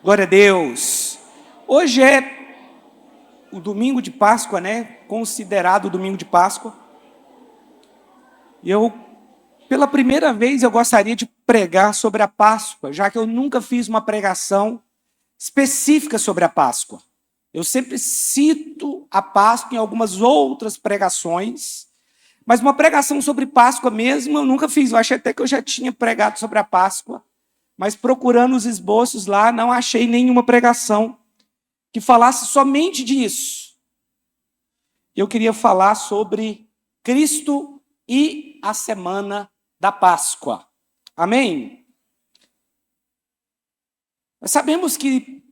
Glória a Deus. Hoje é o domingo de Páscoa, né? Considerado o domingo de Páscoa. E pela primeira vez, eu gostaria de pregar sobre a Páscoa, já que eu nunca fiz uma pregação específica sobre a Páscoa. Eu sempre cito a Páscoa em algumas outras pregações, mas uma pregação sobre Páscoa mesmo eu nunca fiz. Eu achei até que eu já tinha pregado sobre a Páscoa, mas procurando os esboços lá, não achei nenhuma pregação que falasse somente disso. Eu queria falar sobre Cristo e a semana da Páscoa. Amém? Nós sabemos que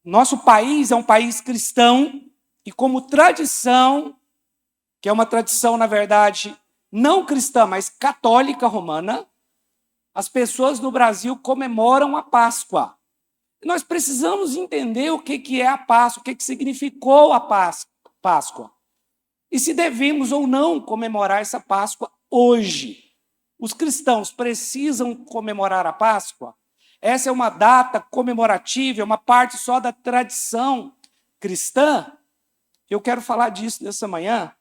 nosso país é um país cristão e como tradição, que é uma tradição, na verdade, não cristã, mas católica romana, as pessoas no Brasil comemoram a Páscoa. Nós precisamos entender o que é a Páscoa, o que significou a Páscoa. E se devemos ou não comemorar essa Páscoa hoje. Os cristãos precisam comemorar a Páscoa? Essa é uma data comemorativa, é uma parte só da tradição cristã? Eu quero falar disso nessa manhã,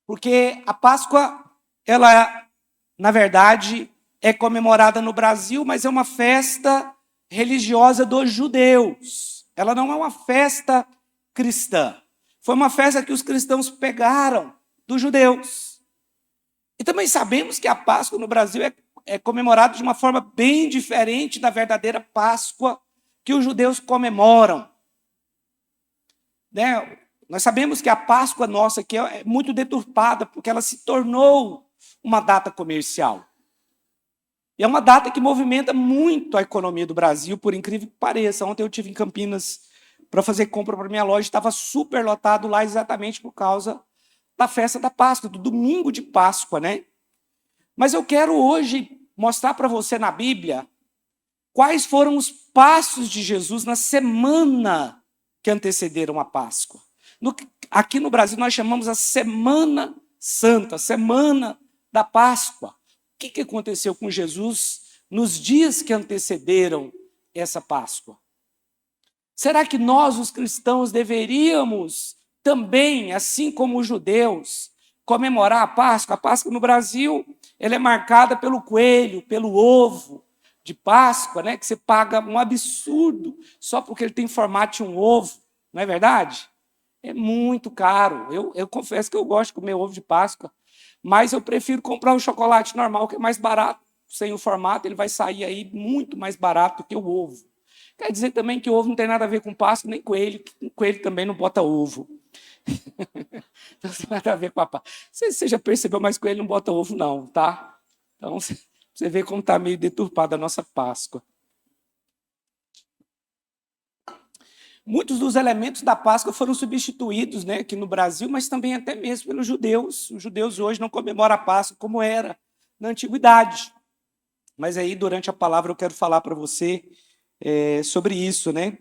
porque a Páscoa, ela, na verdade, é comemorada no Brasil, mas é uma festa religiosa dos judeus. Ela não é uma festa cristã. Foi uma festa que os cristãos pegaram dos judeus. E também sabemos que a Páscoa no Brasil é comemorada de uma forma bem diferente da verdadeira Páscoa que os judeus comemoram. Nós sabemos que a Páscoa nossa aqui é muito deturpada, porque ela se tornou uma data comercial. E é uma data que movimenta muito a economia do Brasil, por incrível que pareça. Ontem eu estive em Campinas para fazer compra para minha loja, estava super lotado lá exatamente por causa da festa da Páscoa, do domingo de Páscoa, né? Mas eu quero hoje mostrar para você na Bíblia quais foram os passos de Jesus na semana que antecederam a Páscoa. Aqui no Brasil nós chamamos a Semana Santa, Semana da Páscoa. O que aconteceu com Jesus nos dias que antecederam essa Páscoa? Será que nós, os cristãos, deveríamos também, assim como os judeus, comemorar a Páscoa? A Páscoa no Brasil, ela é marcada pelo coelho, pelo ovo de Páscoa, né? Que você paga um absurdo só porque ele tem formato de um ovo, não é verdade? É muito caro. Eu confesso que eu gosto de comer ovo de Páscoa, mas eu prefiro comprar um chocolate normal, que é mais barato. Sem o formato, ele vai sair aí muito mais barato do que o ovo. Quer dizer também que o ovo não tem nada a ver com Páscoa, nem coelho. Coelho também não bota ovo. Então, não tem nada a ver com a Páscoa. Você já percebeu, mas coelho não bota ovo não, tá? Então, você vê como está meio deturpada a nossa Páscoa. Muitos dos elementos da Páscoa foram substituídos, né, aqui no Brasil, mas também até mesmo pelos judeus. Os judeus hoje não comemoram a Páscoa como era na antiguidade. Mas aí, durante a palavra, eu quero falar para você sobre isso, né?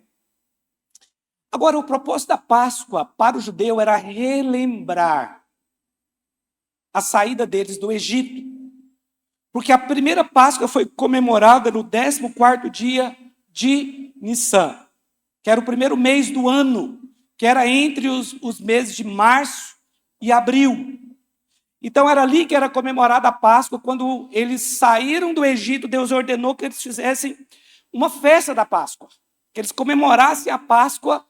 Agora, o propósito da Páscoa para o judeu era relembrar a saída deles do Egito. Porque a primeira Páscoa foi comemorada no 14º dia de Nissan, que era o primeiro mês do ano, que era entre os meses de março e abril. Então era ali que era comemorada a Páscoa. Quando eles saíram do Egito, Deus ordenou que eles fizessem uma festa da Páscoa, que eles comemorassem a Páscoa,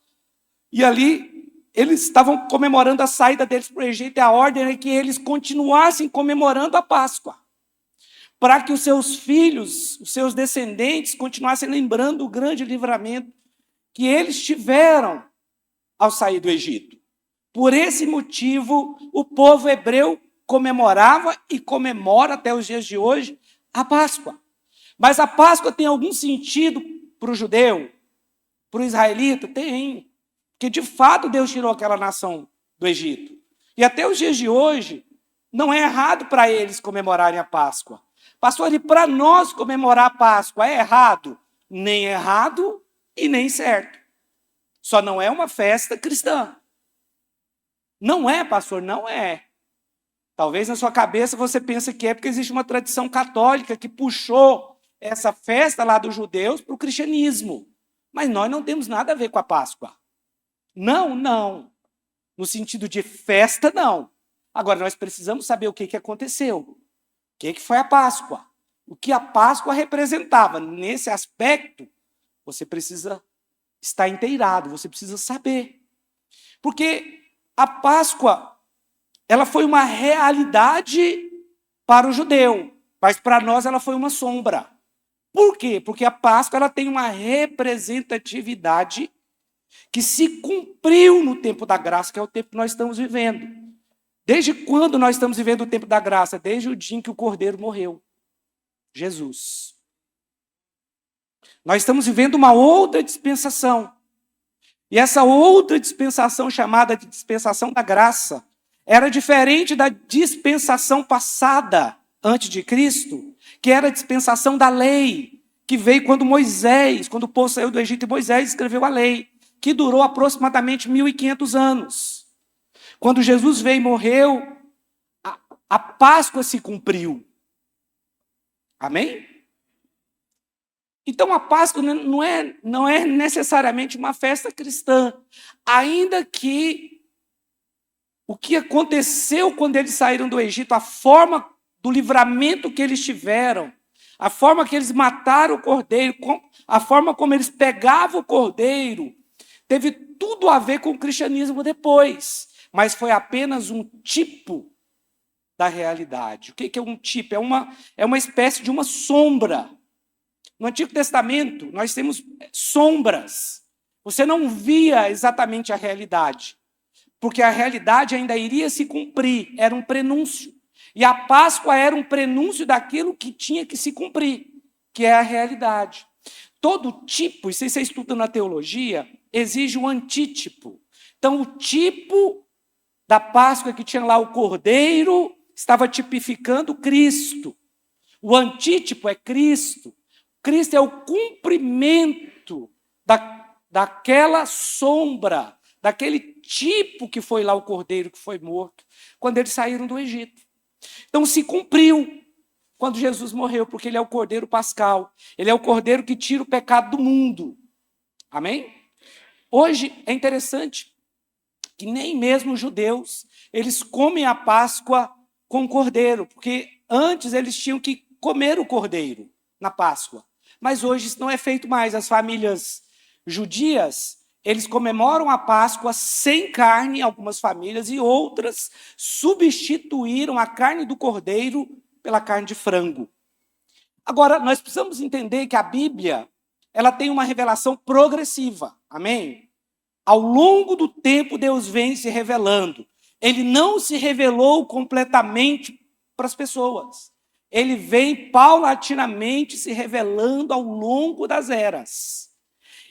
e ali eles estavam comemorando a saída deles para o Egito, e a ordem é que eles continuassem comemorando a Páscoa, para que os seus filhos, os seus descendentes, continuassem lembrando o grande livramento que eles tiveram ao sair do Egito. Por esse motivo, o povo hebreu comemorava e comemora até os dias de hoje a Páscoa. Mas a Páscoa tem algum sentido para o judeu, para o israelita? Tem. Porque de fato Deus tirou aquela nação do Egito. E até os dias de hoje, não é errado para eles comemorarem a Páscoa. Pastor, e para nós comemorar a Páscoa é errado? Nem errado e nem certo. Só não é uma festa cristã. Não é, pastor, não é. Talvez na sua cabeça você pense que é porque existe uma tradição católica que puxou essa festa lá dos judeus para o cristianismo. Mas nós não temos nada a ver com a Páscoa. Não, não. No sentido de festa, não. Agora, nós precisamos saber o que aconteceu. O que foi a Páscoa? O que a Páscoa representava. Nesse aspecto, você precisa estar inteirado, você precisa saber. Porque a Páscoa, ela foi uma realidade para o judeu, mas para nós ela foi uma sombra. Por quê? Porque a Páscoa ela tem uma representatividade que se cumpriu no tempo da graça, que é o tempo que nós estamos vivendo. Desde quando nós estamos vivendo o tempo da graça? Desde o dia em que o Cordeiro morreu. Jesus. Nós estamos vivendo uma outra dispensação. E essa outra dispensação, chamada de dispensação da graça, era diferente da dispensação passada, antes de Cristo, que era a dispensação da lei, que veio quando Moisés, quando o povo saiu do Egito, e Moisés escreveu a lei, que durou aproximadamente 1.500 anos. Quando Jesus veio e morreu, a Páscoa se cumpriu. Amém? Então a Páscoa não é necessariamente uma festa cristã, ainda que o que aconteceu quando eles saíram do Egito, a forma do livramento que eles tiveram, a forma que eles mataram o cordeiro, a forma como eles pegavam o cordeiro, teve tudo a ver com o cristianismo depois, mas foi apenas um tipo da realidade. O que é um tipo? É uma espécie de uma sombra. No Antigo Testamento, nós temos sombras. Você não via exatamente a realidade, porque a realidade ainda iria se cumprir, era um prenúncio. E a Páscoa era um prenúncio daquilo que tinha que se cumprir, que é a realidade. Todo tipo, e se você estuda na teologia, exige um antítipo. Então, o tipo da Páscoa que tinha lá o cordeiro estava tipificando Cristo. O antítipo é Cristo. Cristo é o cumprimento daquela sombra, daquele tipo que foi lá o cordeiro que foi morto, quando eles saíram do Egito. Então se cumpriu quando Jesus morreu, porque ele é o cordeiro pascal, ele é o cordeiro que tira o pecado do mundo. Amém? Hoje é interessante que nem mesmo os judeus, eles comem a Páscoa com cordeiro, porque antes eles tinham que comer o cordeiro na Páscoa. Mas hoje isso não é feito mais. As famílias judias, eles comemoram a Páscoa sem carne, algumas famílias, e outras substituíram a carne do cordeiro pela carne de frango. Agora, nós precisamos entender que a Bíblia, ela tem uma revelação progressiva. Amém? Ao longo do tempo, Deus vem se revelando. Ele não se revelou completamente para as pessoas. Ele vem paulatinamente se revelando ao longo das eras.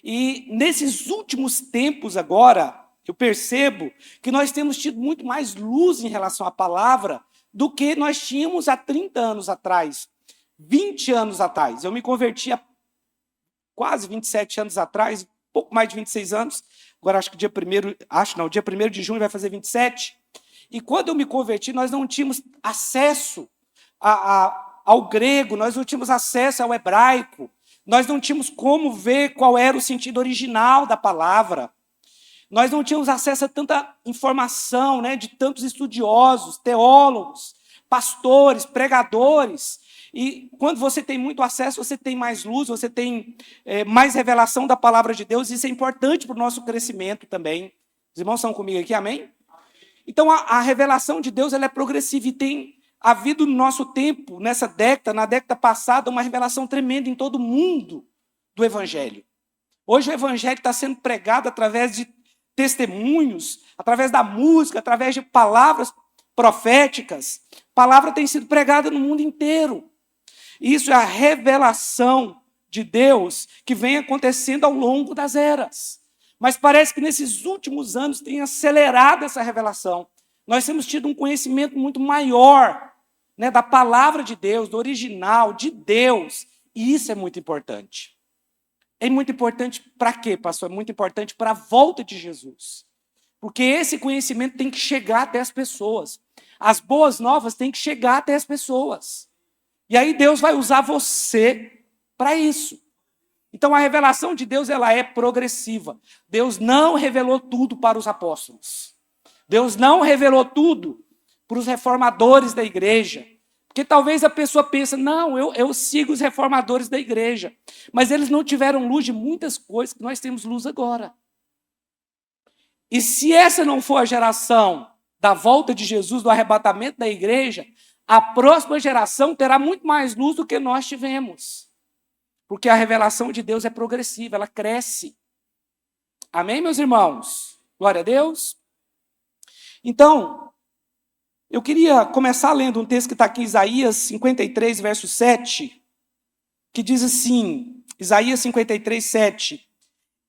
E nesses últimos tempos agora, eu percebo que nós temos tido muito mais luz em relação à palavra do que nós tínhamos há 30 anos atrás, 20 anos atrás. Eu me converti há quase 27 anos atrás, pouco mais de 26 anos. Agora acho que dia 1º de junho vai fazer 27. E quando eu me converti, nós não tínhamos acesso ao grego, nós não tínhamos acesso ao hebraico, nós não tínhamos como ver qual era o sentido original da palavra, nós não tínhamos acesso a tanta informação, né, de tantos estudiosos, teólogos, pastores, pregadores. E quando você tem muito acesso, você tem mais luz, você tem mais revelação da palavra de Deus, e isso é importante para o nosso crescimento também. Os irmãos estão comigo aqui, amém? Então a revelação de Deus ela é progressiva e tem havido no nosso tempo, na década passada, uma revelação tremenda em todo o mundo do Evangelho. Hoje o Evangelho está sendo pregado através de testemunhos, através da música, através de palavras proféticas. A palavra tem sido pregada no mundo inteiro. Isso é a revelação de Deus que vem acontecendo ao longo das eras. Mas parece que nesses últimos anos tem acelerado essa revelação. Nós temos tido um conhecimento muito maior, né, da palavra de Deus, do original, de Deus. E isso é muito importante. É muito importante para quê, pastor? É muito importante para a volta de Jesus. Porque esse conhecimento tem que chegar até as pessoas. As boas novas têm que chegar até as pessoas. E aí Deus vai usar você para isso. Então, a revelação de Deus ela é progressiva. Deus não revelou tudo para os apóstolos. Deus não revelou tudo para os reformadores da igreja. Porque talvez a pessoa pense, não, eu sigo os reformadores da igreja. Mas eles não tiveram luz de muitas coisas que nós temos luz agora. E se essa não for a geração da volta de Jesus, do arrebatamento da igreja, a próxima geração terá muito mais luz do que nós tivemos. Porque a revelação de Deus é progressiva, ela cresce. Amém, meus irmãos? Glória a Deus. Então, eu queria começar lendo um texto que está aqui em Isaías 53, verso 7, que diz assim, Isaías 53, 7,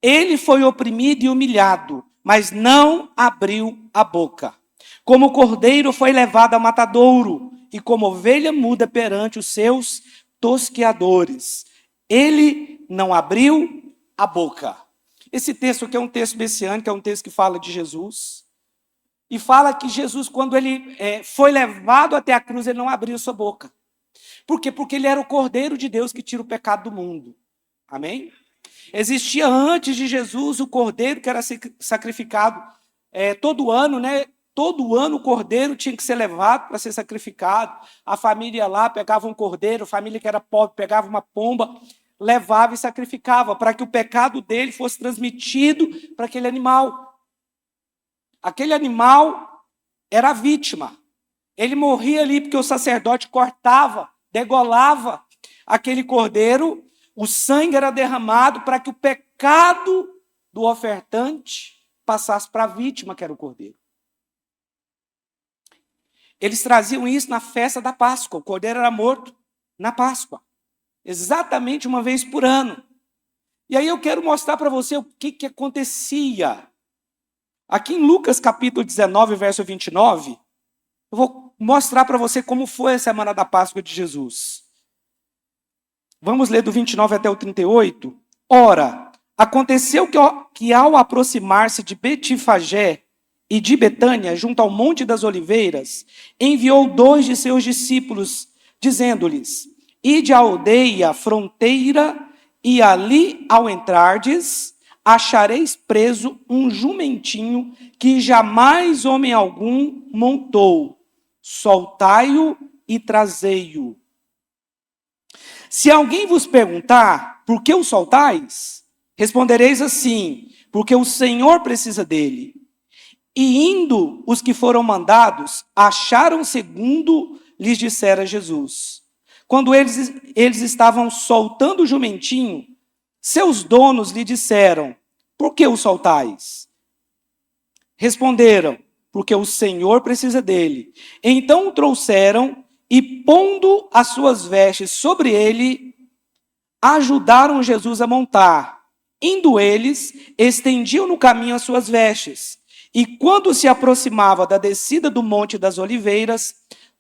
ele foi oprimido e humilhado, mas não abriu a boca. Como cordeiro foi levado ao matadouro, e como ovelha muda perante os seus tosqueadores. Ele não abriu a boca. Esse texto aqui é um texto messiânico, é um texto que fala de Jesus. E fala que Jesus, quando ele foi levado até a cruz, ele não abriu sua boca. Por quê? Porque ele era o Cordeiro de Deus que tira o pecado do mundo. Amém? Existia antes de Jesus o cordeiro que era sacrificado todo ano, né? Todo ano o cordeiro tinha que ser levado para ser sacrificado. A família ia lá, pegava um cordeiro, a família que era pobre pegava uma pomba, levava e sacrificava, para que o pecado dele fosse transmitido para aquele animal. Aquele animal era a vítima. Ele morria ali porque o sacerdote cortava, degolava aquele cordeiro, o sangue era derramado para que o pecado do ofertante passasse para a vítima, que era o cordeiro. Eles traziam isso na festa da Páscoa. O cordeiro era morto na Páscoa. Exatamente uma vez por ano. E aí eu quero mostrar para você o que acontecia. Aqui em Lucas capítulo 19, verso 29, eu vou mostrar para você como foi a semana da Páscoa de Jesus. Vamos ler do 29 até o 38. Ora, aconteceu que ao aproximar-se de Betifagé e de Betânia, junto ao Monte das Oliveiras, enviou 2 de seus discípulos, dizendo-lhes, ide à aldeia fronteira, e ali, ao entrardes, achareis preso um jumentinho que jamais homem algum montou. Soltai-o e trazei-o. Se alguém vos perguntar, por que o soltais? Respondereis assim, porque o Senhor precisa dele. E indo os que foram mandados, acharam segundo lhes dissera Jesus. Quando eles estavam soltando o jumentinho, seus donos lhe disseram, por que o soltais? Responderam, porque o Senhor precisa dele. Então o trouxeram e, pondo as suas vestes sobre ele, ajudaram Jesus a montar. Indo eles, estendiam no caminho as suas vestes. E quando se aproximava da descida do Monte das Oliveiras,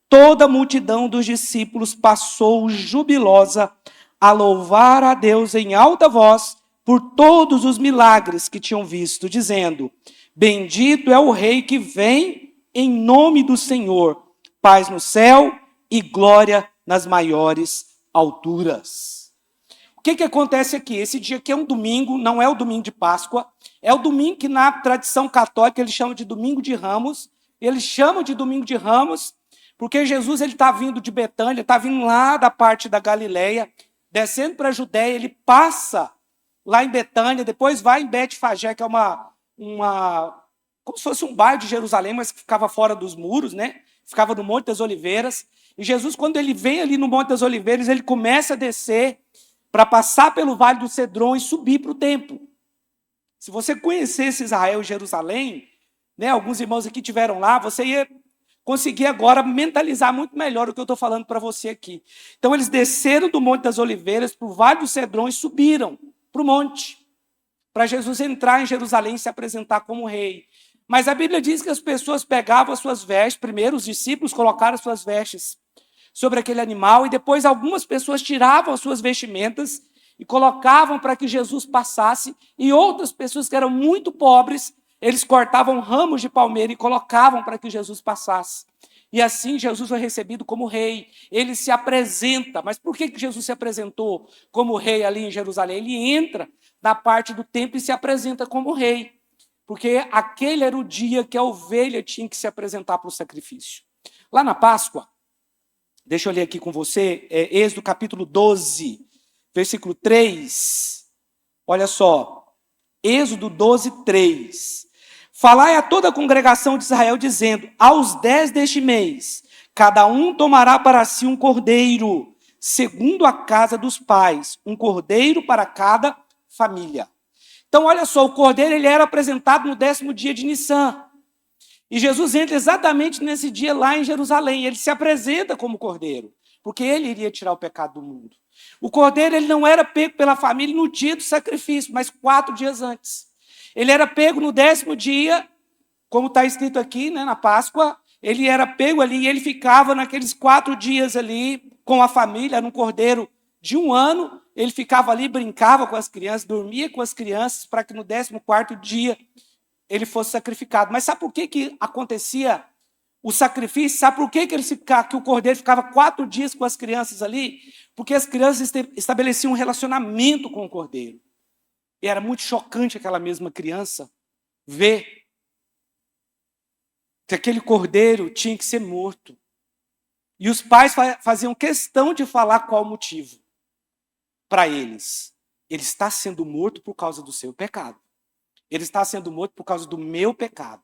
toda a multidão dos discípulos passou jubilosa a louvar a Deus em alta voz por todos os milagres que tinham visto, dizendo, bendito é o Rei que vem em nome do Senhor, paz no céu e glória nas maiores alturas. O que acontece aqui? Esse dia aqui é um domingo, não é o domingo de Páscoa, é o domingo que na tradição católica eles chamam de domingo de Ramos. Eles chamam de domingo de Ramos porque Jesus está vindo de Betânia, está vindo lá da parte da Galileia, descendo para a Judéia, ele passa lá em Betânia, depois vai em Betfagé, que é como se fosse um bairro de Jerusalém, mas que ficava fora dos muros, né? Ficava no Monte das Oliveiras. E Jesus, quando ele vem ali no Monte das Oliveiras, ele começa a descer para passar pelo Vale do Cedron e subir para o templo. Se você conhecesse Israel e Jerusalém, né, alguns irmãos aqui tiveram lá, você ia conseguir agora mentalizar muito melhor o que eu estou falando para você aqui. Então, eles desceram do Monte das Oliveiras para o Vale do Cedron e subiram para o monte, para Jesus entrar em Jerusalém e se apresentar como rei. Mas a Bíblia diz que as pessoas pegavam as suas vestes, primeiro os discípulos colocaram as suas vestes sobre aquele animal, e depois algumas pessoas tiravam as suas vestimentas e colocavam para que Jesus passasse, e outras pessoas que eram muito pobres, eles cortavam ramos de palmeira e colocavam para que Jesus passasse. E assim Jesus foi recebido como rei. Ele se apresenta. Mas por que Jesus se apresentou como rei ali em Jerusalém? Ele entra na parte do templo e se apresenta como rei. Porque aquele era o dia que a ovelha tinha que se apresentar para o sacrifício. Lá na Páscoa, deixa eu ler aqui com você, Êxodo capítulo 12, versículo 3. Olha só, Êxodo 12, 3. Falai a toda a congregação de Israel, dizendo: aos 10 deste mês, cada um tomará para si um cordeiro, segundo a casa dos pais, um cordeiro para cada família. Então, olha só, o cordeiro ele era apresentado no 10º dia de Nissan. E Jesus entra exatamente nesse dia lá em Jerusalém. Ele se apresenta como cordeiro, porque ele iria tirar o pecado do mundo. O cordeiro ele não era pego pela família no dia do sacrifício, mas 4 dias antes. Ele era pego no 10º dia, como está escrito aqui, né, na Páscoa. Ele era pego ali e ele ficava naqueles 4 dias ali com a família, era um cordeiro de 1 ano. Ele ficava ali, brincava com as crianças, dormia com as crianças, para que no 14º dia ele fosse sacrificado. Mas sabe por que acontecia o sacrifício? Sabe por que o cordeiro ficava 4 dias com as crianças ali? Porque as crianças estabeleciam um relacionamento com o cordeiro. E era muito chocante aquela mesma criança ver que aquele cordeiro tinha que ser morto. E os pais faziam questão de falar qual o motivo para eles. Ele está sendo morto por causa do seu pecado. Ele está sendo morto por causa do meu pecado.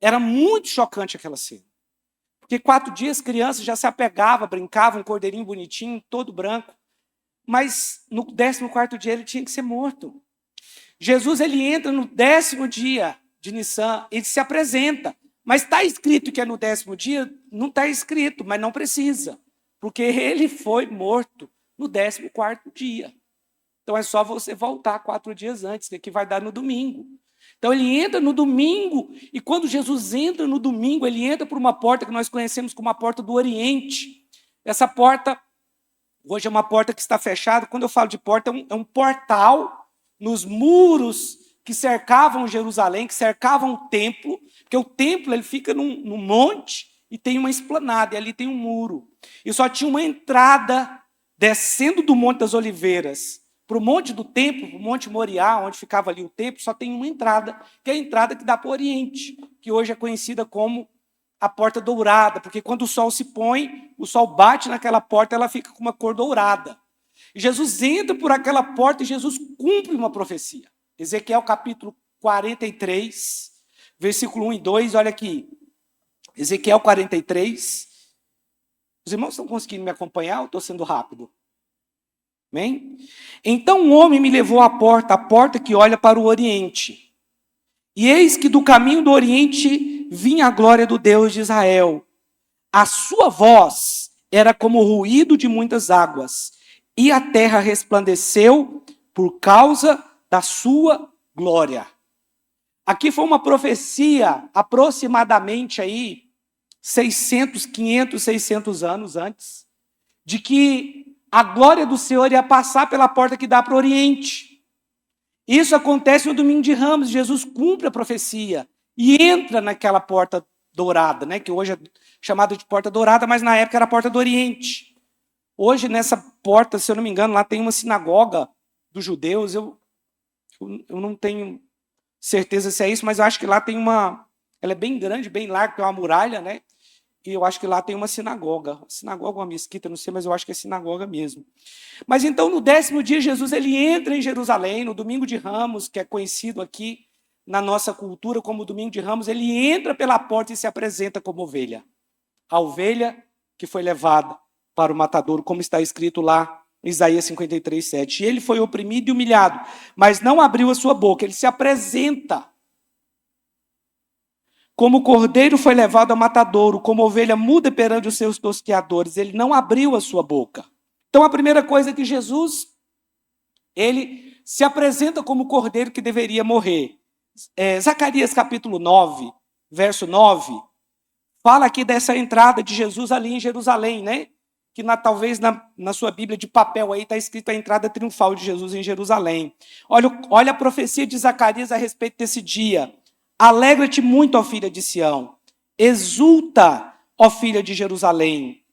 Era muito chocante aquela cena. Porque 4 dias, crianças já se apegavam, brincavam, um cordeirinho bonitinho, todo branco. Mas no 14º dia ele tinha que ser morto. Jesus ele entra no 10º dia de Nissan, ele se apresenta. Mas está escrito que é no 10º dia? Não está escrito, mas não precisa. Porque ele foi morto no 14º dia. Então é só você voltar 4 dias antes, que aqui vai dar no domingo. Então ele entra no domingo, e quando Jesus entra no domingo, ele entra por uma porta que nós conhecemos como a porta do Oriente. Essa porta, hoje é uma porta que está fechada. Quando eu falo de porta, é um portal nos muros que cercavam Jerusalém, que cercavam o templo, porque o templo ele fica num monte e tem uma esplanada, e ali tem um muro. E só tinha uma entrada descendo do Monte das Oliveiras para o monte do templo, para o Monte Moriá, onde ficava ali o templo, só tem uma entrada, que é a entrada que dá para o Oriente, que hoje é conhecida como a Porta Dourada, porque quando o sol se põe, o sol bate naquela porta, ela fica com uma cor dourada. E Jesus entra por aquela porta e Jesus cumpre uma profecia. Ezequiel capítulo 43, versículo 1 e 2, olha aqui. Ezequiel 43. Os irmãos estão conseguindo me acompanhar ou estou sendo rápido? Amém? Então um homem me levou à porta que olha para o Oriente. E eis que do caminho do Oriente vinha a glória do Deus de Israel. A sua voz era como o ruído de muitas águas, e a terra resplandeceu por causa da sua glória. Aqui foi uma profecia aproximadamente aí 500, 600 anos antes, de que a glória do Senhor ia passar pela porta que dá para o Oriente. Isso acontece no domingo de Ramos. Jesus cumpre a profecia e entra naquela porta dourada, né, que hoje é chamada de porta dourada, mas na época era a porta do Oriente. Hoje, nessa porta, se eu não me engano, lá tem uma sinagoga dos judeus. Eu não tenho certeza se é isso, mas eu acho que lá tem uma... Ela é bem grande, bem larga, tem uma muralha, né? E eu acho que lá tem uma sinagoga. Sinagoga ou uma mesquita, não sei, mas eu acho que é sinagoga mesmo. Mas então, no 10º dia, Jesus ele entra em Jerusalém, no domingo de Ramos, que é conhecido aqui na nossa cultura como domingo de Ramos, ele entra pela porta e se apresenta como ovelha. A ovelha que foi levada para o matadouro, como está escrito lá em Isaías 53, 7. E ele foi oprimido e humilhado, mas não abriu a sua boca. Ele se apresenta como o cordeiro foi levado ao matadouro, como ovelha muda perante os seus tosqueadores. Ele não abriu a sua boca. Então, a primeira coisa é que Jesus, ele se apresenta como o cordeiro que deveria morrer. Zacarias capítulo 9, verso 9, fala aqui dessa entrada de Jesus ali em Jerusalém, né? Que talvez na sua Bíblia de papel aí está escrito a entrada triunfal de Jesus em Jerusalém. Olha a profecia de Zacarias a respeito desse dia. Alegra-te muito, ó filha de Sião. Exulta, ó filha de Jerusalém.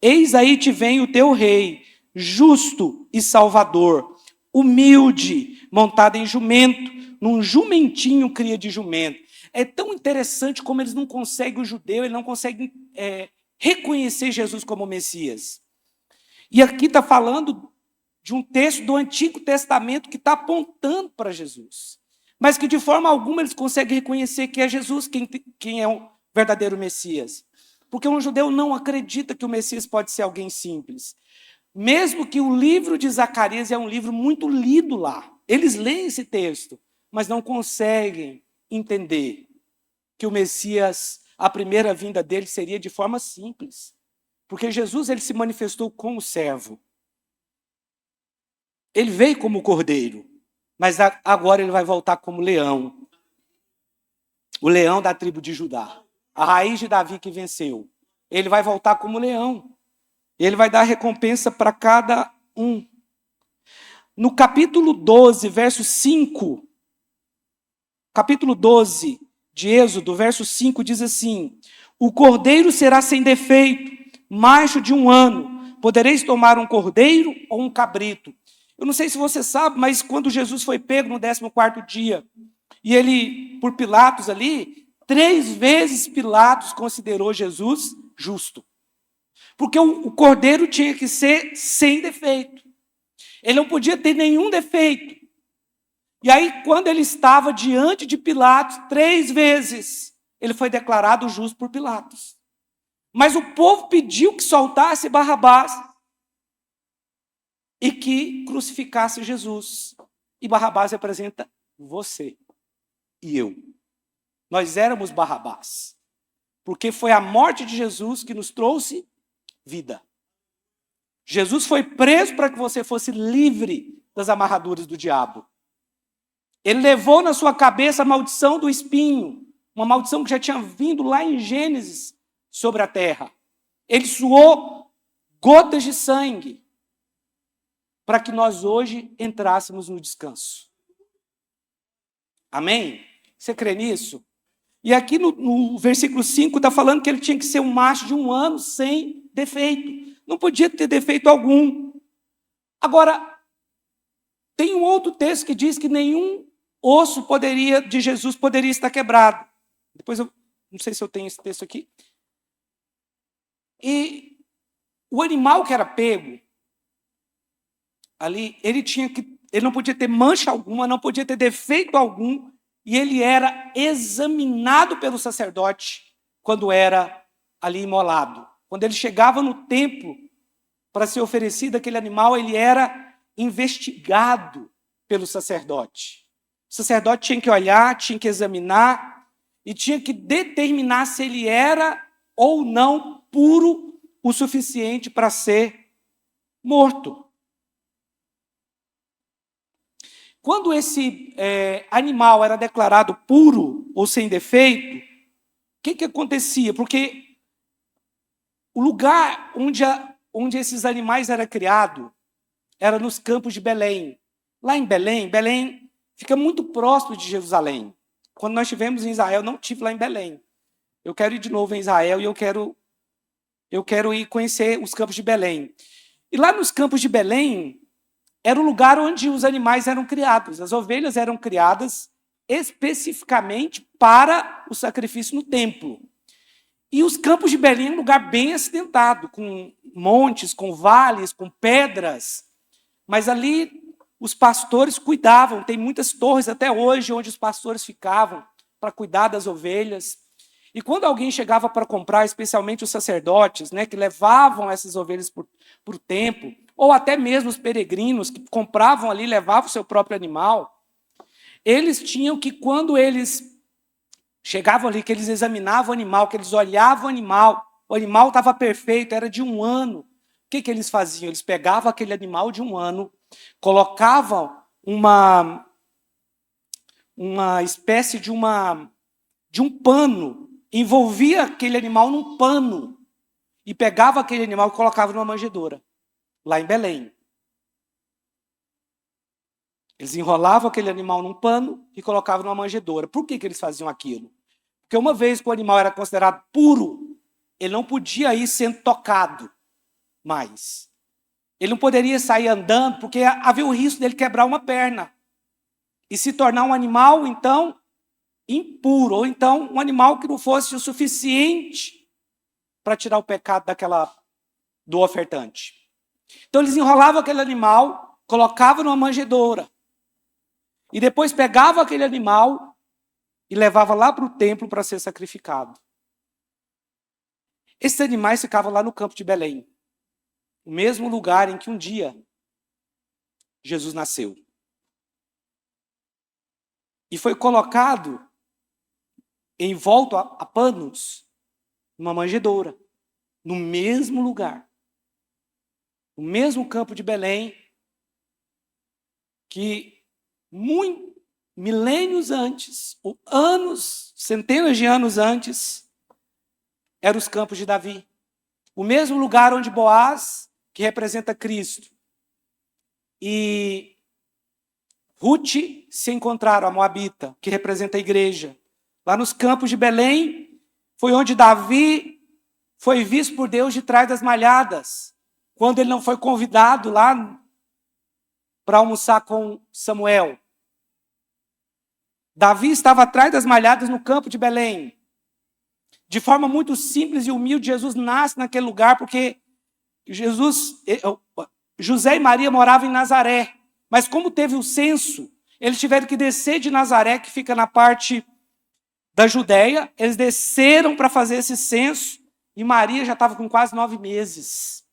Eis aí te vem o teu rei, justo e salvador, humilde, montado em jumento, num jumentinho cria de jumento. É tão interessante como eles não conseguem, o judeu, ele não consegue reconhecer Jesus como Messias. E aqui está falando de um texto do Antigo Testamento que está apontando para Jesus. Mas que de forma alguma eles conseguem reconhecer que é Jesus quem é o verdadeiro Messias. Porque um judeu não acredita que o Messias pode ser alguém simples. Mesmo que o livro de Zacarias é um livro muito lido lá. Eles leem esse texto, mas não conseguem entender que o Messias, a primeira vinda dele seria de forma simples. Porque Jesus ele se manifestou como servo. Ele veio como cordeiro, mas agora ele vai voltar como leão. O leão da tribo de Judá. A raiz de Davi que venceu. Ele vai voltar como leão. Ele vai dar recompensa para cada um. No capítulo 12, verso 5, capítulo 12 de Êxodo, verso 5, diz assim: o cordeiro será sem defeito, macho de 1 ano. Podereis tomar um cordeiro ou um cabrito. Eu não sei se você sabe, mas quando Jesus foi pego no 14º dia, e ele, por Pilatos ali, 3 vezes Pilatos considerou Jesus justo. Porque o cordeiro tinha que ser sem defeito. Ele não podia ter nenhum defeito. E aí, quando ele estava diante de Pilatos, 3 vezes, ele foi declarado justo por Pilatos. Mas o povo pediu que soltasse Barrabás e que crucificasse Jesus. E Barrabás representa você e eu. Nós éramos Barrabás. Porque foi a morte de Jesus que nos trouxe vida. Jesus foi preso para que você fosse livre das amarraduras do diabo. Ele levou na sua cabeça a maldição do espinho, uma maldição que já tinha vindo lá em Gênesis sobre a terra. Ele suou gotas de sangue para que nós hoje entrássemos no descanso. Amém? Você crê nisso? E aqui no versículo 5 está falando que ele tinha que ser um macho de 1 ano sem defeito. Não podia ter defeito algum. Agora, tem um outro texto que diz que nenhum osso de Jesus poderia estar quebrado. Depois eu não sei se eu tenho esse texto aqui. E o animal que era pego ali, ele não podia ter mancha alguma, não podia ter defeito algum, e ele era examinado pelo sacerdote quando era ali imolado. Quando ele chegava no templo para ser oferecido aquele animal, ele era investigado pelo sacerdote. O sacerdote tinha que olhar, tinha que examinar e tinha que determinar se ele era ou não puro o suficiente para ser morto. Quando esse animal era declarado puro ou sem defeito, o que acontecia? Porque o lugar onde esses animais eram criados era nos campos de Belém. Lá em Belém fica muito próximo de Jerusalém. Quando nós estivemos em Israel, não estive lá em Belém. Eu quero ir de novo em Israel e eu quero ir conhecer os campos de Belém. E lá nos campos de Belém, era o lugar onde os animais eram criados. As ovelhas eram criadas especificamente para o sacrifício no templo. E os campos de Belém é um lugar bem acidentado, com montes, com vales, com pedras. Mas ali os pastores cuidavam, tem muitas torres até hoje onde os pastores ficavam para cuidar das ovelhas. E quando alguém chegava para comprar, especialmente os sacerdotes, né, que levavam essas ovelhas para o templo, ou até mesmo os peregrinos que compravam ali, levavam o seu próprio animal, eles tinham que, quando eles chegavam ali, que eles examinavam o animal, que eles olhavam o animal estava perfeito, era de 1 ano. O que eles faziam? Eles pegavam aquele animal de 1 ano, colocavam uma espécie de um pano, envolvia aquele animal num pano e pegava aquele animal e colocava numa manjedoura, lá em Belém. Eles enrolavam aquele animal num pano e colocavam numa manjedoura. Por que eles faziam aquilo? Porque uma vez que o animal era considerado puro, Ele não podia ir sendo tocado mais. Ele não poderia sair andando, porque havia o risco dele quebrar uma perna e se tornar um animal, então, impuro, ou então um animal que não fosse o suficiente para tirar o pecado do ofertante. Então eles enrolavam aquele animal, colocavam numa manjedoura, e depois pegavam aquele animal e levavam lá para o templo para ser sacrificado. Esses animais ficavam lá no campo de Belém, o mesmo lugar em que um dia Jesus nasceu. E foi colocado envolto a panos, numa manjedoura, no mesmo lugar, no mesmo campo de Belém, que milênios antes, ou anos, centenas de anos antes, eram os campos de Davi. O mesmo lugar onde Boaz, que representa Cristo, e Ruth se encontraram, a Moabita, que representa a igreja. Lá nos campos de Belém, foi onde Davi foi visto por Deus de trás das malhadas, quando ele não foi convidado lá para almoçar com Samuel. Davi estava atrás das malhadas no campo de Belém. De forma muito simples e humilde, Jesus nasce naquele lugar, porque José e Maria moravam em Nazaré. Mas como teve o censo, eles tiveram que descer de Nazaré, que fica na parte da Judéia. Eles desceram para fazer esse censo, e Maria já estava com quase 9 meses.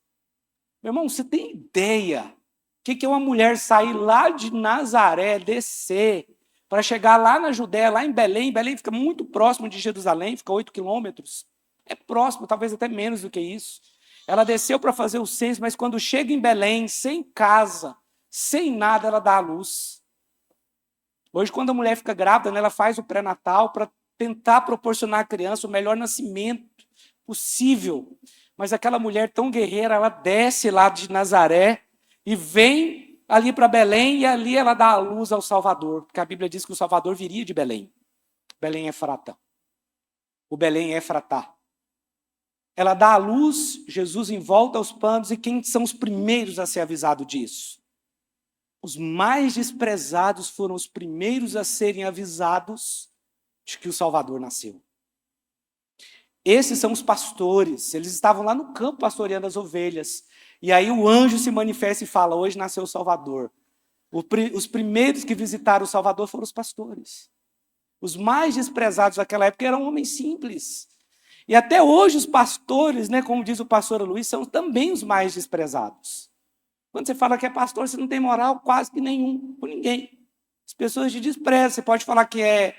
Meu irmão, você tem ideia o que é uma mulher sair lá de Nazaré, descer, para chegar lá na Judéia, lá em Belém? Belém fica muito próximo de Jerusalém, fica 8 quilômetros. É próximo, talvez até menos do que isso. Ela desceu para fazer o censo, mas quando chega em Belém, sem casa, sem nada, ela dá à luz. Hoje, quando a mulher fica grávida, né, ela faz o pré-natal para tentar proporcionar à criança o melhor nascimento possível. Mas aquela mulher tão guerreira, ela desce lá de Nazaré e vem ali para Belém, e ali ela dá à luz ao Salvador, porque a Bíblia diz que o Salvador viria de Belém. Belém Efrata. O Belém Efratá. Ela dá à luz, Jesus envolta aos panos, e quem são os primeiros a ser avisados disso? Os mais desprezados foram os primeiros a serem avisados de que o Salvador nasceu. Esses são os pastores, eles estavam lá no campo pastoreando as ovelhas. E aí o anjo se manifesta e fala: hoje nasceu o Salvador. Os primeiros que visitaram o Salvador foram os pastores. Os mais desprezados daquela época eram homens simples. E até hoje os pastores, né, como diz o pastor Luiz, são também os mais desprezados. Quando você fala que é pastor, você não tem moral quase que nenhum, por ninguém. As pessoas te desprezam. Você pode falar que é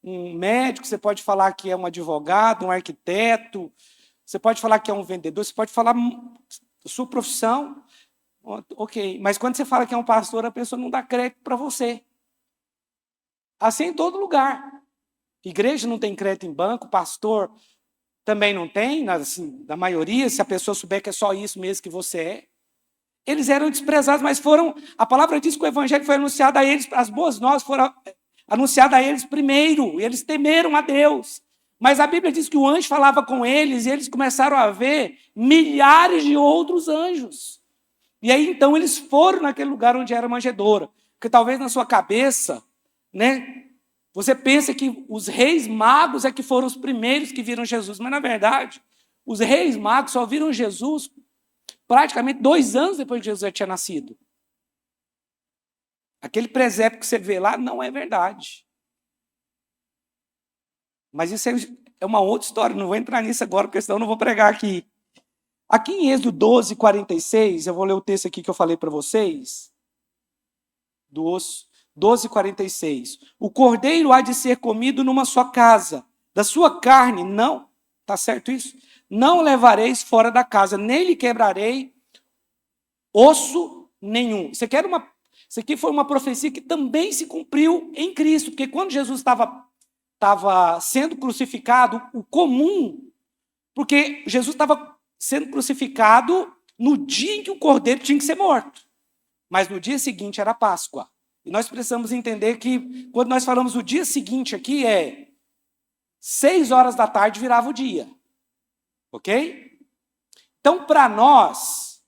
um médico, você pode falar que é um advogado, um arquiteto, você pode falar que é um vendedor, você pode falar a sua profissão, ok. Mas quando você fala que é um pastor, a pessoa não dá crédito para você. Assim em todo lugar. Igreja não tem crédito em banco, pastor também não tem, assim, da maioria, se a pessoa souber que é só isso mesmo que você é. Eles eram desprezados, mas a palavra diz que o evangelho foi anunciado a eles, as boas novas foram anunciadas a eles primeiro, e eles temeram a Deus. Mas a Bíblia diz que o anjo falava com eles, e eles começaram a ver milhares de outros anjos. E aí, então, eles foram naquele lugar onde era a manjedoura. Porque talvez na sua cabeça, né, você pense que os reis magos é que foram os primeiros que viram Jesus. Mas, na verdade, os reis magos só viram Jesus praticamente 2 anos depois que Jesus já tinha nascido. Aquele presépio que você vê lá não é verdade. Mas isso é uma outra história, não vou entrar nisso agora, porque senão eu não vou pregar aqui. Aqui em Êxodo 12, 46, eu vou ler o texto aqui que eu falei para vocês. 12, 46. O cordeiro há de ser comido numa só casa. Da sua carne, não, está certo isso? Não levareis fora da casa, nem lhe quebrarei osso nenhum. Isso aqui foi uma profecia que também se cumpriu em Cristo, porque quando Jesus estava sendo crucificado, o comum, porque Jesus estava sendo crucificado no dia em que o cordeiro tinha que ser morto, mas no dia seguinte era Páscoa. E nós precisamos entender que, quando nós falamos o dia seguinte aqui, 6 horas da tarde virava o dia. Ok? Então, para nós,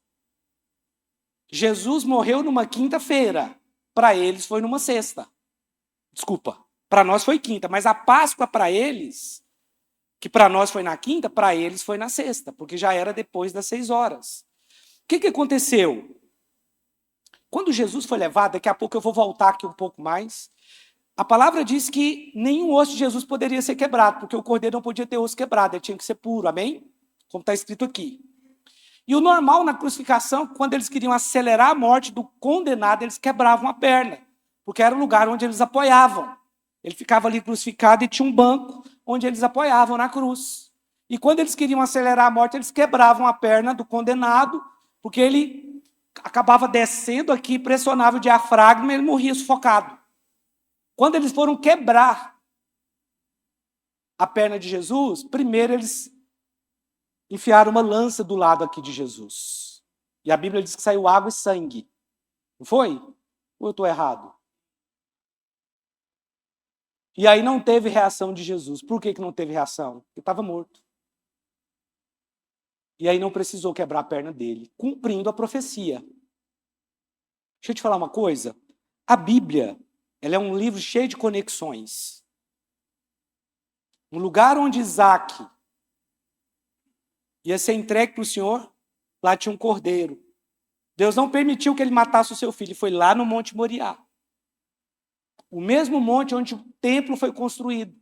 Jesus morreu numa quinta-feira. Para eles foi numa sexta. Desculpa, para nós foi quinta, mas a Páscoa para eles, que para nós foi na quinta, para eles foi na sexta, porque já era depois das 6 horas. O que aconteceu? Quando Jesus foi levado, daqui a pouco eu vou voltar aqui um pouco mais, a palavra diz que nenhum osso de Jesus poderia ser quebrado, porque o cordeiro não podia ter osso quebrado, ele tinha que ser puro, amém? Como está escrito aqui. E o normal na crucificação, quando eles queriam acelerar a morte do condenado, eles quebravam a perna, porque era o lugar onde eles apoiavam. Ele ficava ali crucificado e tinha um banco onde eles apoiavam na cruz. E quando eles queriam acelerar a morte, eles quebravam a perna do condenado, porque ele acabava descendo aqui, pressionava o diafragma e ele morria sufocado. Quando eles foram quebrar a perna de Jesus, primeiro eles enfiaram uma lança do lado aqui de Jesus. E a Bíblia diz que saiu água e sangue. Não foi? Ou eu estou errado? E aí não teve reação de Jesus. Por que não teve reação? Porque estava morto. E aí não precisou quebrar a perna dele, cumprindo a profecia. Deixa eu te falar uma coisa. A Bíblia, ela é um livro cheio de conexões. Um lugar onde Isaac ia ser entregue para o Senhor, lá tinha um cordeiro. Deus não permitiu que ele matasse o seu filho, foi lá no Monte Moriá. O mesmo monte onde o templo foi construído.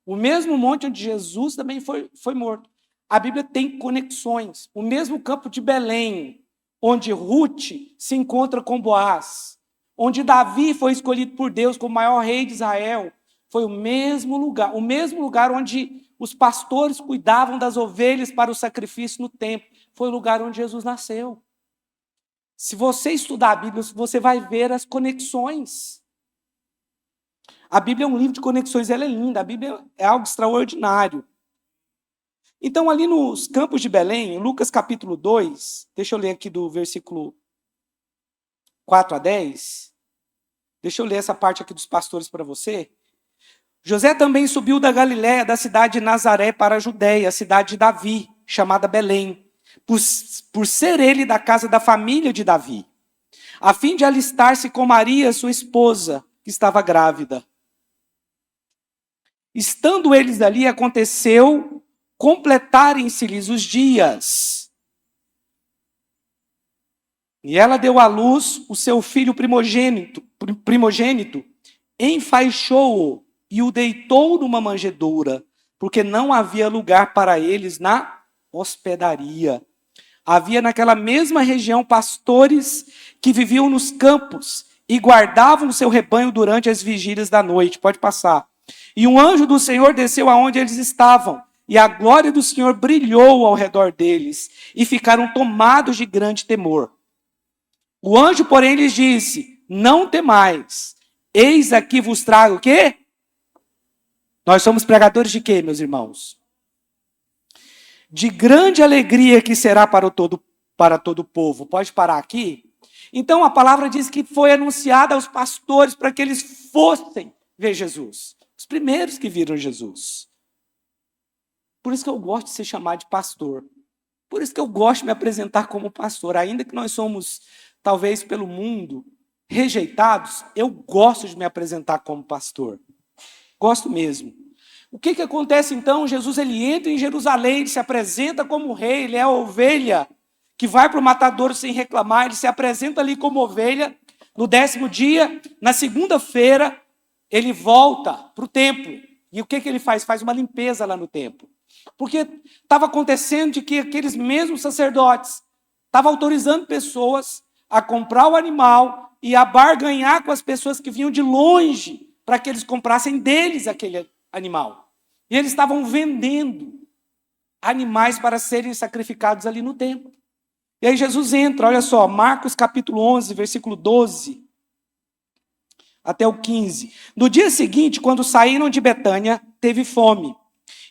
O mesmo monte onde Jesus também foi morto. A Bíblia tem conexões. O mesmo campo de Belém, onde Ruth se encontra com Boaz, onde Davi foi escolhido por Deus como maior rei de Israel, foi o mesmo lugar onde os pastores cuidavam das ovelhas para o sacrifício no templo. Foi o lugar onde Jesus nasceu. Se você estudar a Bíblia, você vai ver as conexões. A Bíblia é um livro de conexões, ela é linda. A Bíblia é algo extraordinário. Então, ali nos campos de Belém, em Lucas capítulo 2, deixa eu ler aqui do versículo 4 a 10. Deixa eu ler essa parte aqui dos pastores para você. José também subiu da Galiléia, da cidade de Nazaré, para a Judéia, a cidade de Davi, chamada Belém, por ser ele da casa da família de Davi, a fim de alistar-se com Maria, sua esposa, que estava grávida. Estando eles ali, aconteceu completarem-se-lhes os dias. E ela deu à luz o seu filho primogênito, enfaixou-o e o deitou numa manjedoura, porque não havia lugar para eles na hospedaria. Havia naquela mesma região pastores que viviam nos campos e guardavam o seu rebanho durante as vigílias da noite. Pode passar. E um anjo do Senhor desceu aonde eles estavam, e a glória do Senhor brilhou ao redor deles, e ficaram tomados de grande temor. O anjo, porém, lhes disse: não temais, eis aqui vos trago o quê? Nós somos pregadores de quê, meus irmãos? De grande alegria que será para todo o povo. Pode parar aqui? Então a palavra diz que foi anunciada aos pastores para que eles fossem ver Jesus. Os primeiros que viram Jesus. Por isso que eu gosto de ser chamado de pastor. Por isso que eu gosto de me apresentar como pastor. Ainda que nós somos, talvez pelo mundo, rejeitados, eu gosto de me apresentar como pastor. Gosto mesmo. O que acontece então? Jesus ele entra em Jerusalém, ele se apresenta como rei, ele é a ovelha que vai para o matadouro sem reclamar, ele se apresenta ali como ovelha. No 10º dia, na segunda-feira, ele volta para o templo. E o que ele faz? Faz uma limpeza lá no templo. Porque estava acontecendo de que aqueles mesmos sacerdotes estavam autorizando pessoas a comprar o animal e a barganhar com as pessoas que vinham de longe para que eles comprassem deles aquele animal. E eles estavam vendendo animais para serem sacrificados ali no templo. E aí Jesus entra, olha só, Marcos capítulo 11, versículo 12 até o 15. No dia seguinte, quando saíram de Betânia, teve fome.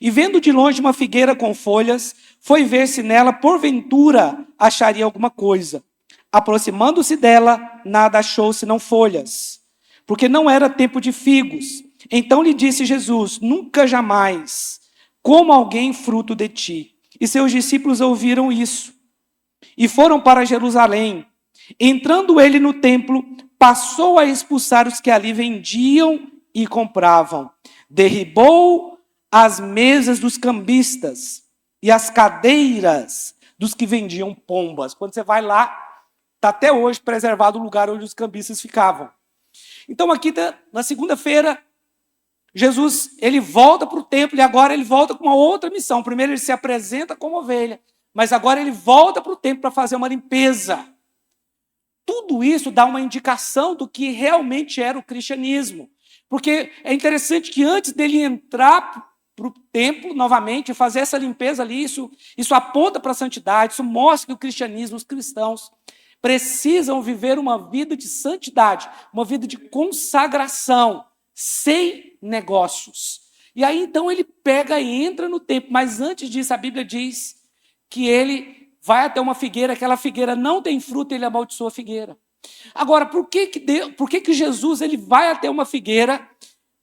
E vendo de longe uma figueira com folhas, foi ver se nela, porventura, acharia alguma coisa. Aproximando-se dela, nada achou senão folhas, porque não era tempo de figos. Então lhe disse Jesus: nunca jamais coma alguém fruto de ti. E seus discípulos ouviram isso e foram para Jerusalém. Entrando ele no templo, passou a expulsar os que ali vendiam e compravam. Derribou as mesas dos cambistas e as cadeiras dos que vendiam pombas. Quando você vai lá, está até hoje preservado o lugar onde os cambistas ficavam. Então aqui na segunda-feira, Jesus ele volta para o templo e agora ele volta com uma outra missão. Primeiro ele se apresenta como ovelha, mas agora ele volta para o templo para fazer uma limpeza. Tudo isso dá uma indicação do que realmente era o cristianismo. Porque é interessante que antes dele entrar para o templo novamente e fazer essa limpeza ali, isso aponta para a santidade, isso mostra que o cristianismo, os cristãos, precisam viver uma vida de santidade, uma vida de consagração, sem negócios. E aí então ele pega e entra no templo, mas antes disso a Bíblia diz que ele vai até uma figueira, aquela figueira não tem fruto, ele amaldiçoa a figueira. Agora, por que Jesus ele vai até uma figueira,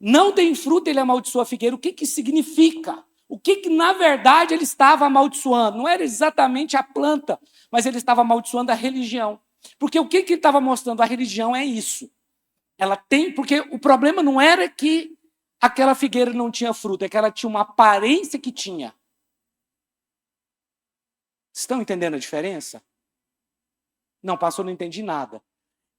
não tem fruto, ele amaldiçoa a figueira? O que significa? O que na verdade ele estava amaldiçoando? Não era exatamente a planta, mas ele estava amaldiçoando a religião. Porque o que ele estava mostrando? A religião é isso. Ela tem, porque o problema não era que aquela figueira não tinha fruto, é que ela tinha uma aparência que tinha. Estão entendendo a diferença? Não, pastor, não entendi nada.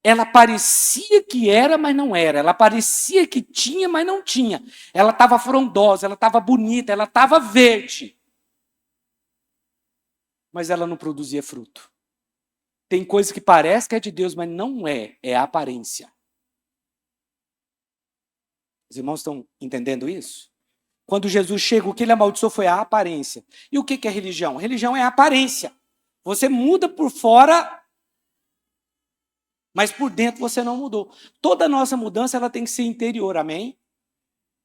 Ela parecia que era, mas não era. Ela parecia que tinha, mas não tinha. Ela estava frondosa, ela estava bonita, ela estava verde. Mas ela não produzia fruto. Tem coisa que parece que é de Deus, mas não é. É a aparência. Os irmãos estão entendendo isso? Quando Jesus chega, o que ele amaldiçoou foi a aparência. E o que é religião? Religião é a aparência. Você muda por fora, mas por dentro você não mudou. Toda nossa mudança ela tem que ser interior, amém?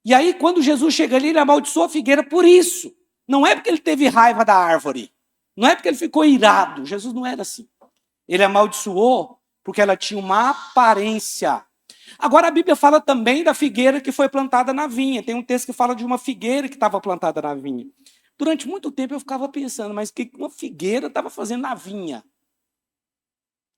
E aí, quando Jesus chega ali, ele amaldiçoou a figueira por isso. Não é porque ele teve raiva da árvore. Não é porque ele ficou irado. Jesus não era assim. Ele amaldiçoou porque ela tinha uma aparência. Agora a Bíblia fala também da figueira que foi plantada na vinha. Tem um texto que fala de uma figueira que estava plantada na vinha. Durante muito tempo eu ficava pensando, mas o que uma figueira estava fazendo na vinha?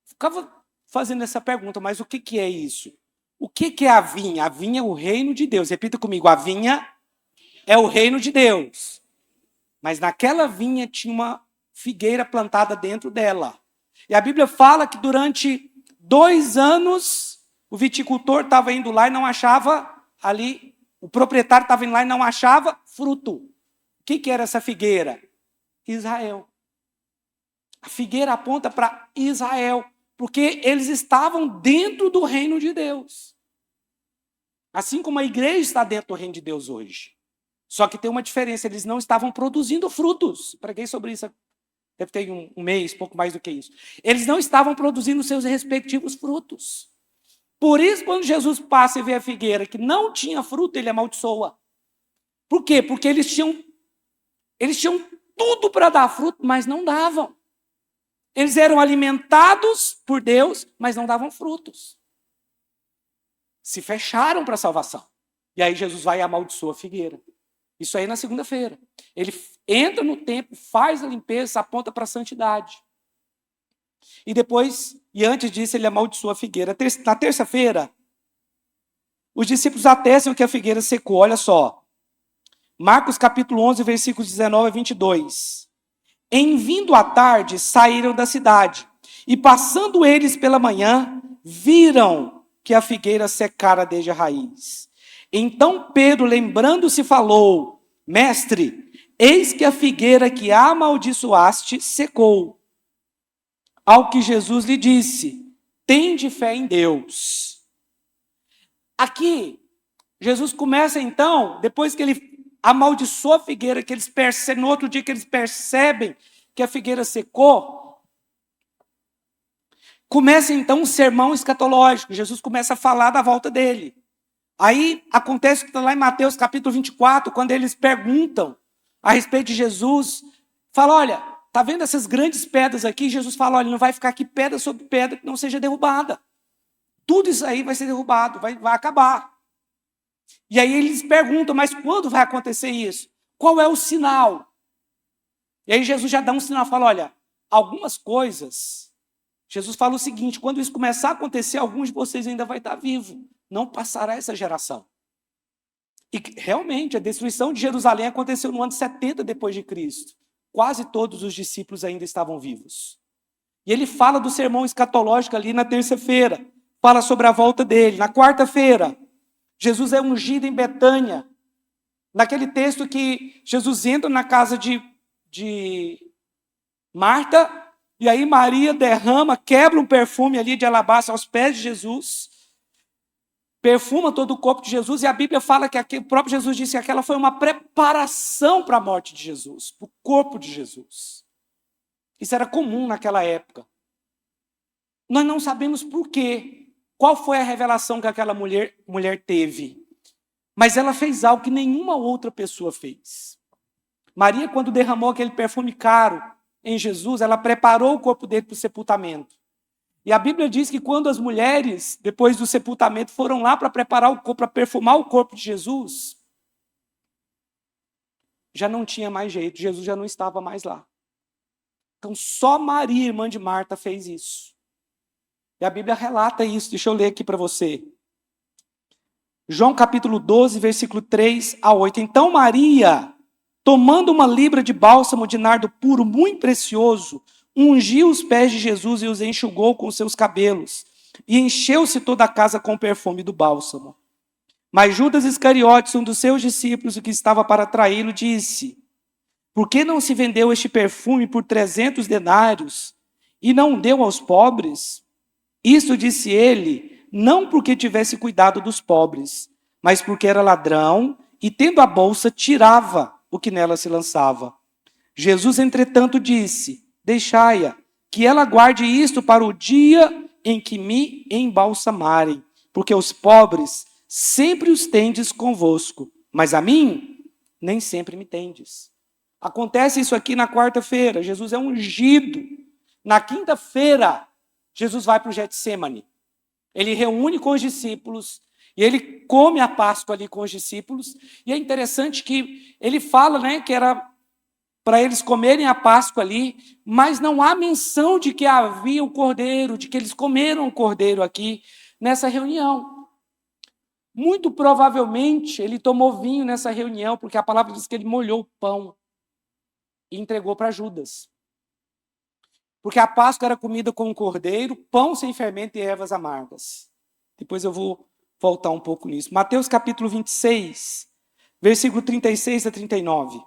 Ficava fazendo essa pergunta, mas o que é isso? O que é a vinha? A vinha é o reino de Deus. Repita comigo, a vinha é o reino de Deus. Mas naquela vinha tinha uma figueira plantada dentro dela. E a Bíblia fala que durante 2 anos o viticultor estava indo lá e não achava ali, o proprietário estava indo lá e não achava fruto. O que era essa figueira? Israel. A figueira aponta para Israel, porque eles estavam dentro do reino de Deus. Assim como a igreja está dentro do reino de Deus hoje. Só que tem uma diferença, eles não estavam produzindo frutos. Preguei sobre isso, deve ter um mês, pouco mais do que isso. Eles não estavam produzindo seus respectivos frutos. Por isso, quando Jesus passa e vê a figueira que não tinha fruto, ele amaldiçoa. Por quê? Porque eles tinham tudo para dar fruto, mas não davam. Eles eram alimentados por Deus, mas não davam frutos. Se fecharam para a salvação. E aí Jesus vai e amaldiçoa a figueira. Isso aí na segunda-feira. Ele entra no templo, faz a limpeza, aponta para a santidade. E depois, e antes disso, ele amaldiçoa a figueira. Na terça-feira, os discípulos atestam que a figueira secou. Olha só. Marcos capítulo 11, versículos 19 a 22. Em vindo à tarde, saíram da cidade. E passando eles pela manhã, viram que a figueira secara desde a raiz. Então Pedro, lembrando-se, falou: Mestre, eis que a figueira que amaldiçoaste secou. Ao que Jesus lhe disse: tende fé em Deus. Aqui, Jesus começa então, depois que ele amaldiçoa a figueira, que eles percebem, no outro dia que eles percebem que a figueira secou, começa então um sermão escatológico. Jesus começa a falar da volta dele. Aí acontece que está lá em Mateus capítulo 24, quando eles perguntam a respeito de Jesus, fala: olha, está vendo essas grandes pedras aqui? Jesus fala: olha, não vai ficar aqui pedra sobre pedra que não seja derrubada. Tudo isso aí vai ser derrubado, vai acabar. E aí eles perguntam: mas quando vai acontecer isso? Qual é o sinal? E aí Jesus já dá um sinal, fala, olha, algumas coisas, Jesus fala o seguinte, quando isso começar a acontecer, alguns de vocês ainda vai estar vivo, não passará essa geração. E realmente, a destruição de Jerusalém aconteceu no ano 70 depois de Cristo. Quase todos os discípulos ainda estavam vivos. E ele fala do sermão escatológico ali na terça-feira, fala sobre a volta dele. Na quarta-feira, Jesus é ungido em Betânia. Naquele texto que Jesus entra na casa de Marta, e aí Maria derrama, quebra um perfume ali de alabastro aos pés de Jesus, perfuma todo o corpo de Jesus, e a Bíblia fala que o próprio Jesus disse que aquela foi uma preparação para a morte de Jesus, para o corpo de Jesus. Isso era comum naquela época. Nós não sabemos por quê, qual foi a revelação que aquela mulher teve, mas ela fez algo que nenhuma outra pessoa fez. Maria, quando derramou aquele perfume caro em Jesus, ela preparou o corpo dele para o sepultamento. E a Bíblia diz que quando as mulheres, depois do sepultamento, foram lá para preparar o corpo, para perfumar o corpo de Jesus, já não tinha mais jeito, Jesus já não estava mais lá. Então só Maria, irmã de Marta, fez isso. E a Bíblia relata isso, deixa eu ler aqui para você. João capítulo 12, versículo 3 a 8. Então Maria, tomando uma libra de bálsamo de nardo puro, muito precioso, ungiu os pés de Jesus e os enxugou com seus cabelos, e encheu-se toda a casa com o perfume do bálsamo. Mas Judas Iscariotes, um dos seus discípulos, o que estava para traí-lo, disse, por que não se vendeu este perfume por 300 denários e não deu aos pobres? Isso disse ele, não porque tivesse cuidado dos pobres, mas porque era ladrão e, tendo a bolsa, tirava o que nela se lançava. Jesus, entretanto, disse, deixai-a, que ela guarde isto para o dia em que me embalsamarem, porque os pobres sempre os tendes convosco, mas a mim nem sempre me tendes. Acontece isso aqui na quarta-feira, Jesus é ungido. Na quinta-feira, Jesus vai para o Getsêmani. Ele reúne com os discípulos e ele come a Páscoa ali com os discípulos. E é interessante que ele fala, né, que era para eles comerem a Páscoa ali, mas não há menção de que havia o cordeiro, de que eles comeram o cordeiro aqui nessa reunião. Muito provavelmente ele tomou vinho nessa reunião, porque a palavra diz que ele molhou o pão e entregou para Judas. Porque a Páscoa era comida com cordeiro, pão sem fermento e ervas amargas. Depois eu vou voltar um pouco nisso. Mateus capítulo 26, versículo 36 a 39.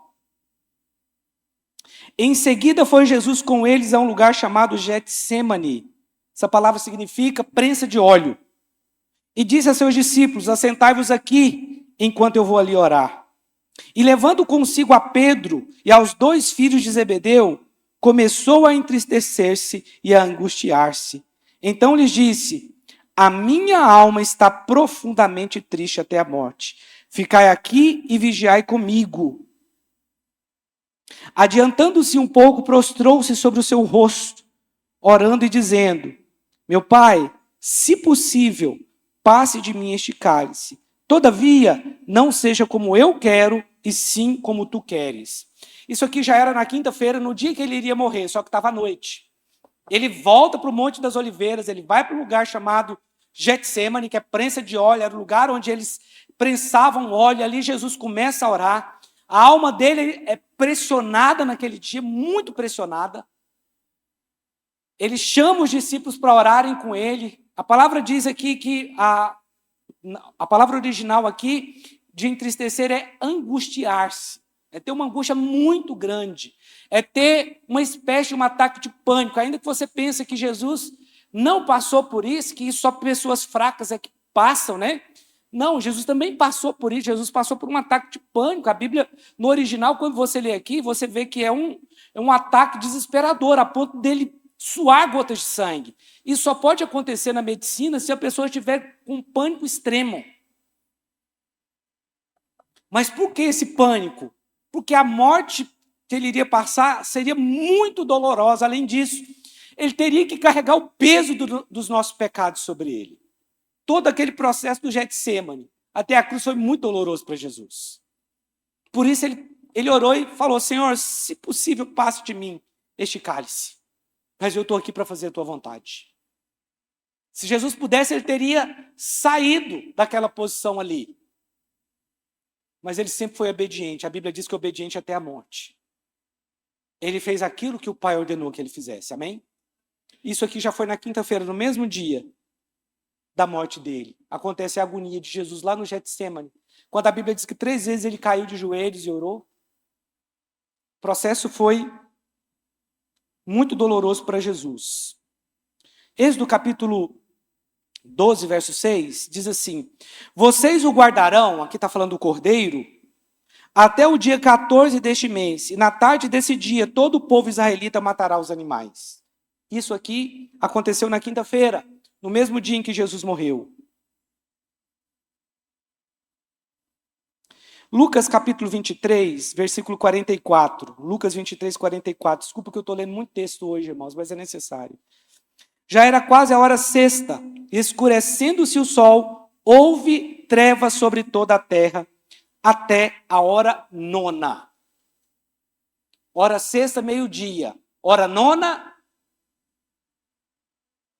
Em seguida foi Jesus com eles a um lugar chamado Getsêmani. Essa palavra significa prensa de óleo. E disse a seus discípulos, assentai-vos aqui, enquanto eu vou ali orar. E levando consigo a Pedro e aos 2 filhos de Zebedeu, começou a entristecer-se e a angustiar-se. Então lhes disse, a minha alma está profundamente triste até a morte. Ficai aqui e vigiai comigo. Adiantando-se um pouco, prostrou-se sobre o seu rosto, orando e dizendo, meu pai, se possível, passe de mim este cálice. Todavia, não seja como eu quero, e sim como tu queres. Isso aqui já era na quinta-feira, no dia que ele iria morrer, só que estava à noite. Ele volta para o Monte das Oliveiras, ele vai para um lugar chamado Getsêmani, que é prensa de óleo, era o lugar onde eles prensavam óleo, ali Jesus começa a orar. A alma dele é pressionada naquele dia, muito pressionada. Ele chama os discípulos para orarem com ele. A palavra diz aqui que a palavra original aqui de entristecer é angustiar-se. É ter uma angústia muito grande. É ter uma espécie de um ataque de pânico. Ainda que você pense que Jesus não passou por isso, que só pessoas fracas é que passam, né? Não, Jesus também passou por isso. Jesus passou por um ataque de pânico. A Bíblia, no original, quando você lê aqui, você vê que é um ataque desesperador, a ponto dele suar gotas de sangue. Isso só pode acontecer na medicina se a pessoa estiver com um pânico extremo. Mas por que esse pânico? Porque a morte que ele iria passar seria muito dolorosa. Além disso, ele teria que carregar o peso dos nossos pecados sobre ele. Todo aquele processo do Getsêmani até a cruz foi muito doloroso para Jesus. Por isso ele ele orou e falou: Senhor, se possível, passe de mim este cálice, mas eu estou aqui para fazer a tua vontade. Se Jesus pudesse, ele teria saído daquela posição ali. Mas ele sempre foi obediente. A Bíblia diz que obediente até a morte. Ele fez aquilo que o Pai ordenou que ele fizesse. Amém? Isso aqui já foi na quinta-feira, no mesmo dia da morte dele. Acontece a agonia de Jesus lá no Getsêmani. Quando a Bíblia diz que 3 vezes ele caiu de joelhos e orou. O processo foi muito doloroso para Jesus. Êxodo capítulo 12, verso 6, diz assim: vocês o guardarão, aqui está falando do cordeiro, até o dia 14 deste mês, e na tarde desse dia todo o povo israelita matará os animais. Isso aqui aconteceu na quinta-feira, no mesmo dia em que Jesus morreu. Lucas capítulo 23, versículo 44. Lucas 23, 44. Desculpa que eu estou lendo muito texto hoje, irmãos, mas é necessário. Já era quase a hora sexta, escurecendo-se o sol, houve trevas sobre toda a terra, até a hora nona. Hora sexta, meio-dia. Hora nona,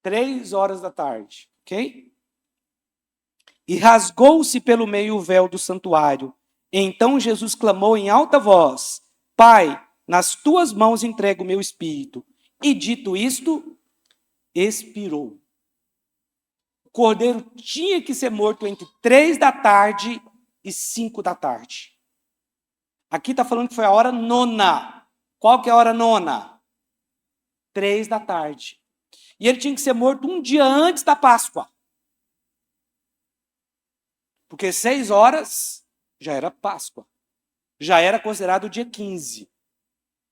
3 horas da tarde. Ok? E rasgou-se pelo meio o véu do santuário. Então Jesus clamou em alta voz: Pai, nas tuas mãos entrego o meu espírito. E dito isto, expirou. O cordeiro tinha que ser morto entre 3 da tarde e 5 da tarde. Aqui está falando que foi a hora nona. Qual que é a hora nona? 3 da tarde. E ele tinha que ser morto um dia antes da Páscoa. Porque 6 horas já era Páscoa. Já era considerado o dia 15.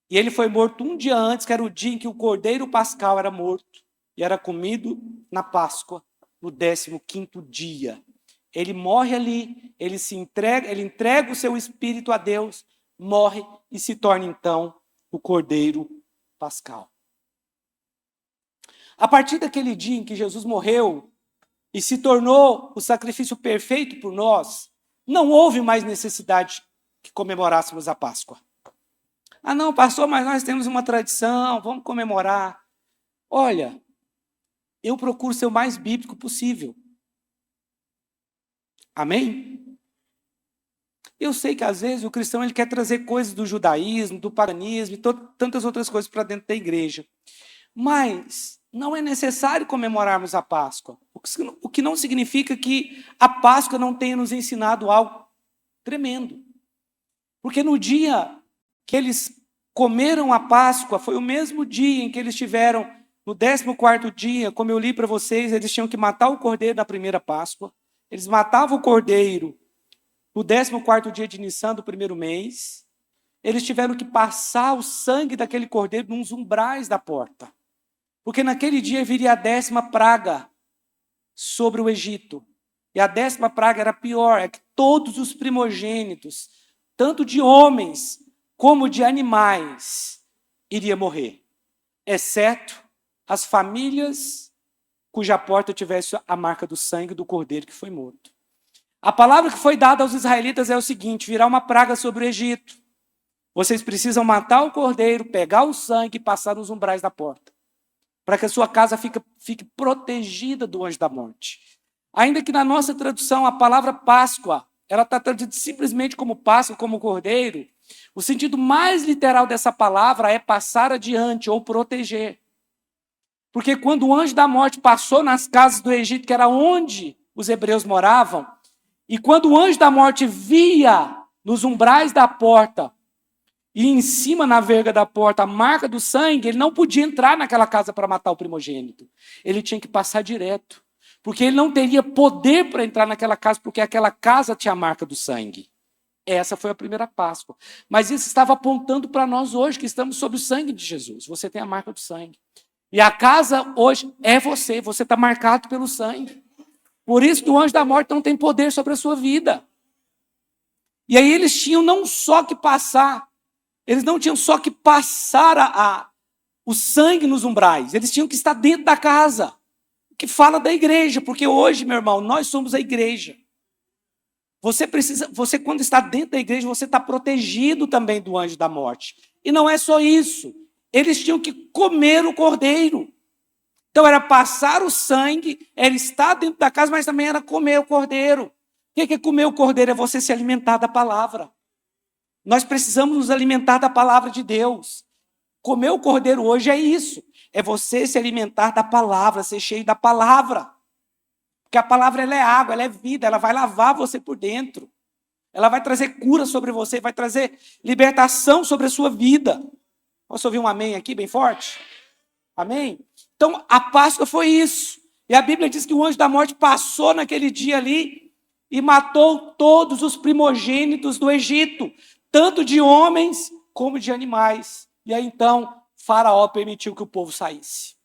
E ele foi morto um dia antes, que era o dia em que o cordeiro pascal era morto. E era comido na Páscoa, no 15º dia. Ele morre ali, ele entrega o seu espírito a Deus, morre e se torna então o cordeiro pascal. A partir daquele dia em que Jesus morreu e se tornou o sacrifício perfeito por nós, não houve mais necessidade que comemorássemos a Páscoa. Ah não, pastor, mas nós temos uma tradição, vamos comemorar. Olha, eu procuro ser o mais bíblico possível. Amém? Eu sei que às vezes o cristão ele quer trazer coisas do judaísmo, do paganismo e tantas outras coisas para dentro da igreja. Mas não é necessário comemorarmos a Páscoa. O que não significa que a Páscoa não tenha nos ensinado algo tremendo. Porque no dia que eles comeram a Páscoa, foi o mesmo dia em que eles tiveram, no 14º dia, como eu li para vocês, eles tinham que matar o cordeiro na primeira Páscoa. Eles matavam o cordeiro no 14º dia de Nissan do primeiro mês. Eles tiveram que passar o sangue daquele cordeiro nos umbrais da porta. Porque naquele dia viria a 10ª praga sobre o Egito. E a 10ª praga era pior, é que todos os primogênitos, tanto de homens como de animais, iriam morrer. Exceto as famílias cuja porta tivesse a marca do sangue do cordeiro que foi morto. A palavra que foi dada aos israelitas é o seguinte: virá uma praga sobre o Egito. Vocês precisam matar o cordeiro, pegar o sangue e passar nos umbrais da porta, para que a sua casa fique protegida do anjo da morte. Ainda que na nossa tradução a palavra Páscoa, ela está traduzida simplesmente como Páscoa, como cordeiro, o sentido mais literal dessa palavra é passar adiante ou proteger. Porque quando o anjo da morte passou nas casas do Egito, que era onde os hebreus moravam, e quando o anjo da morte via nos umbrais da porta e em cima na verga da porta a marca do sangue, ele não podia entrar naquela casa para matar o primogênito. Ele tinha que passar direto, porque ele não teria poder para entrar naquela casa, porque aquela casa tinha a marca do sangue. Essa foi a primeira Páscoa. Mas isso estava apontando para nós hoje, que estamos sob o sangue de Jesus. Você tem a marca do sangue. E a casa hoje é você está marcado pelo sangue. Por isso que o anjo da morte não tem poder sobre a sua vida. E aí eles tinham não só que passar, eles não tinham só que passar o sangue nos umbrais, eles tinham que estar dentro da casa, que fala da igreja, porque hoje, meu irmão, nós somos a igreja. Você quando está dentro da igreja, você está protegido também do anjo da morte. E não é só isso. Eles tinham que comer o cordeiro. Então era passar o sangue, era estar dentro da casa, mas também era comer o cordeiro. O que é comer o cordeiro? É você se alimentar da palavra. Nós precisamos nos alimentar da palavra de Deus. Comer o cordeiro hoje é isso. É você se alimentar da palavra, ser cheio da palavra. Porque a palavra ela é água, ela é vida, ela vai lavar você por dentro. Ela vai trazer cura sobre você, vai trazer libertação sobre a sua vida. Posso ouvir um amém aqui bem forte? Amém? Então, a Páscoa foi isso. E a Bíblia diz que o anjo da morte passou naquele dia ali e matou todos os primogênitos do Egito, tanto de homens como de animais. E aí, então, Faraó permitiu que o povo saísse.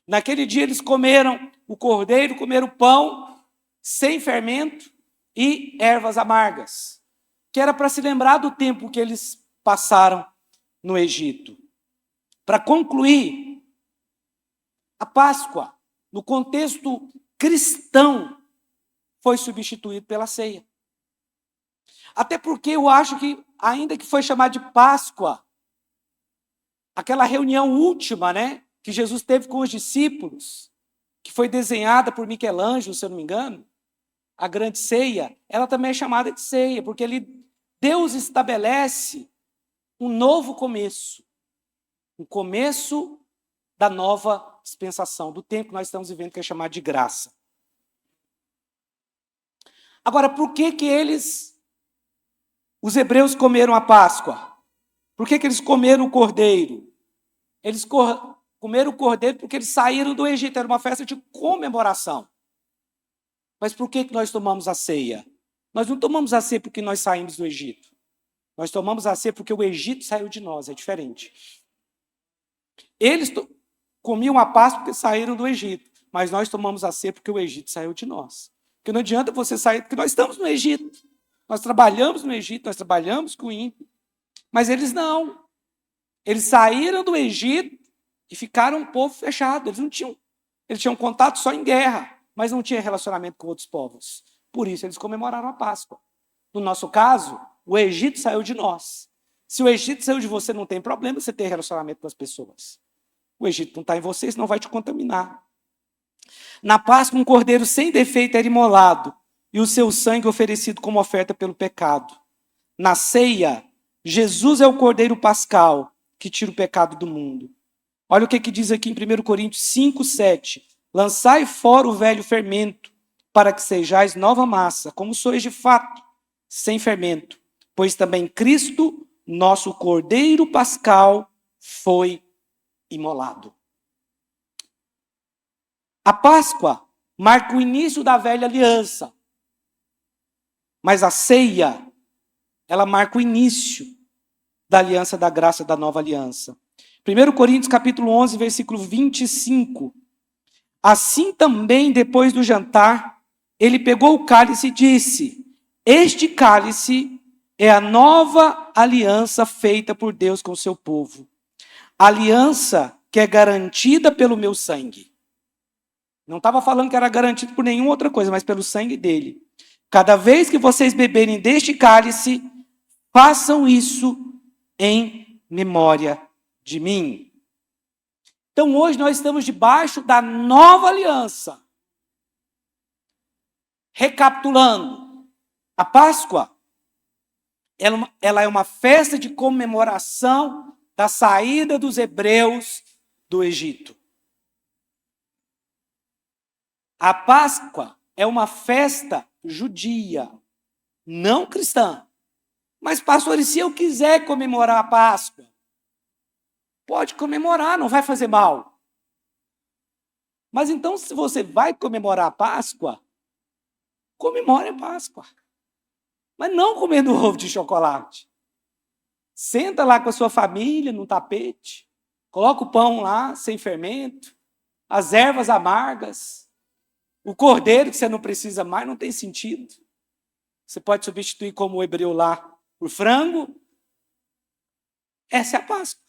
Naquele dia eles comeram o cordeiro, comeram o pão sem fermento e ervas amargas, que era para se lembrar do tempo que eles passaram no Egito. Para concluir, a Páscoa, no contexto cristão, foi substituído pela ceia. Até porque eu acho que, ainda que foi chamado de Páscoa, aquela reunião última, né, que Jesus teve com os discípulos, que foi desenhada por Michelangelo, se eu não me engano, a grande ceia, ela também é chamada de ceia, porque Deus estabelece um novo começo, um começo da nova dispensação, do tempo que nós estamos vivendo, que é chamado de graça. Agora, por que os hebreus comeram a Páscoa? Por que eles comeram o cordeiro? Eles comeram o cordeiro porque eles saíram do Egito, era uma festa de comemoração. Mas por que nós tomamos a ceia? Nós não tomamos a ceia porque nós saímos do Egito. Nós tomamos a ceia porque o Egito saiu de nós, é diferente. Eles comiam a Páscoa porque saíram do Egito, mas nós tomamos a ceia porque o Egito saiu de nós. Porque não adianta você sair, porque nós estamos no Egito. Nós trabalhamos no Egito, nós trabalhamos com o ímpio. Mas eles não. Eles saíram do Egito e ficaram um povo fechado. Eles tinham contato só em guerra, mas não tinha relacionamento com outros povos. Por isso eles comemoraram a Páscoa. No nosso caso, o Egito saiu de nós. Se o Egito saiu de você, não tem problema você ter relacionamento com as pessoas. O Egito não está em você, senão vai te contaminar. Na Páscoa, um cordeiro sem defeito era imolado e o seu sangue oferecido como oferta pelo pecado. Na ceia, Jesus é o cordeiro pascal que tira o pecado do mundo. Olha o que diz aqui em 1 Coríntios 5, 7. Lançai fora o velho fermento, para que sejais nova massa, como sois de fato, sem fermento. Pois também Cristo, nosso cordeiro pascal, foi imolado. A Páscoa marca o início da velha aliança. Mas a ceia, ela marca o início da aliança da graça da nova aliança. 1 Coríntios capítulo 11, versículo 25. Assim também, depois do jantar, ele pegou o cálice e disse: este cálice é a nova aliança feita por Deus com o seu povo. Aliança que é garantida pelo meu sangue. Não estava falando que era garantido por nenhuma outra coisa, mas pelo sangue dele. Cada vez que vocês beberem deste cálice, façam isso em memória de mim. Então hoje nós estamos debaixo da nova aliança. Recapitulando, a Páscoa, ela é uma festa de comemoração da saída dos hebreus do Egito. A Páscoa é uma festa judia, não cristã. Mas, pastor, e se eu quiser comemorar a Páscoa? Pode comemorar, não vai fazer mal. Mas então, se você vai comemorar a Páscoa, comemore a Páscoa. Mas não comendo ovo de chocolate. Senta lá com a sua família no tapete, coloca o pão lá, sem fermento, as ervas amargas, o cordeiro que você não precisa mais, não tem sentido. Você pode substituir como o hebreu lá por frango. Essa é a Páscoa.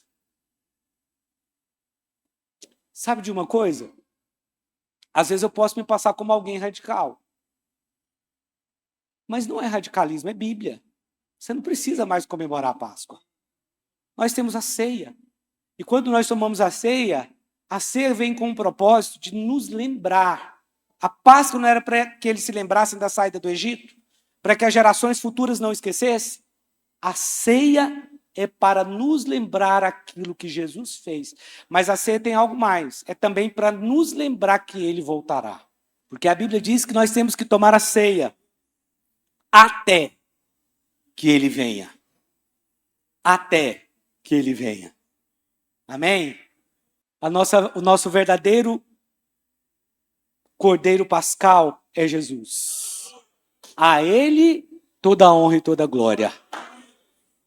Sabe de uma coisa? Às vezes eu posso me passar como alguém radical. Mas não é radicalismo, é Bíblia. Você não precisa mais comemorar a Páscoa. Nós temos a ceia. E quando nós tomamos a ceia vem com o propósito de nos lembrar. A Páscoa não era para que eles se lembrassem da saída do Egito? Para que as gerações futuras não esquecessem? A ceia é para nos lembrar aquilo que Jesus fez. Mas a ceia tem algo mais. É também para nos lembrar que ele voltará. Porque a Bíblia diz que nós temos que tomar a ceia até que ele venha. Até que ele venha. Amém? O nosso verdadeiro Cordeiro Pascal é Jesus. A ele toda a honra e toda a glória.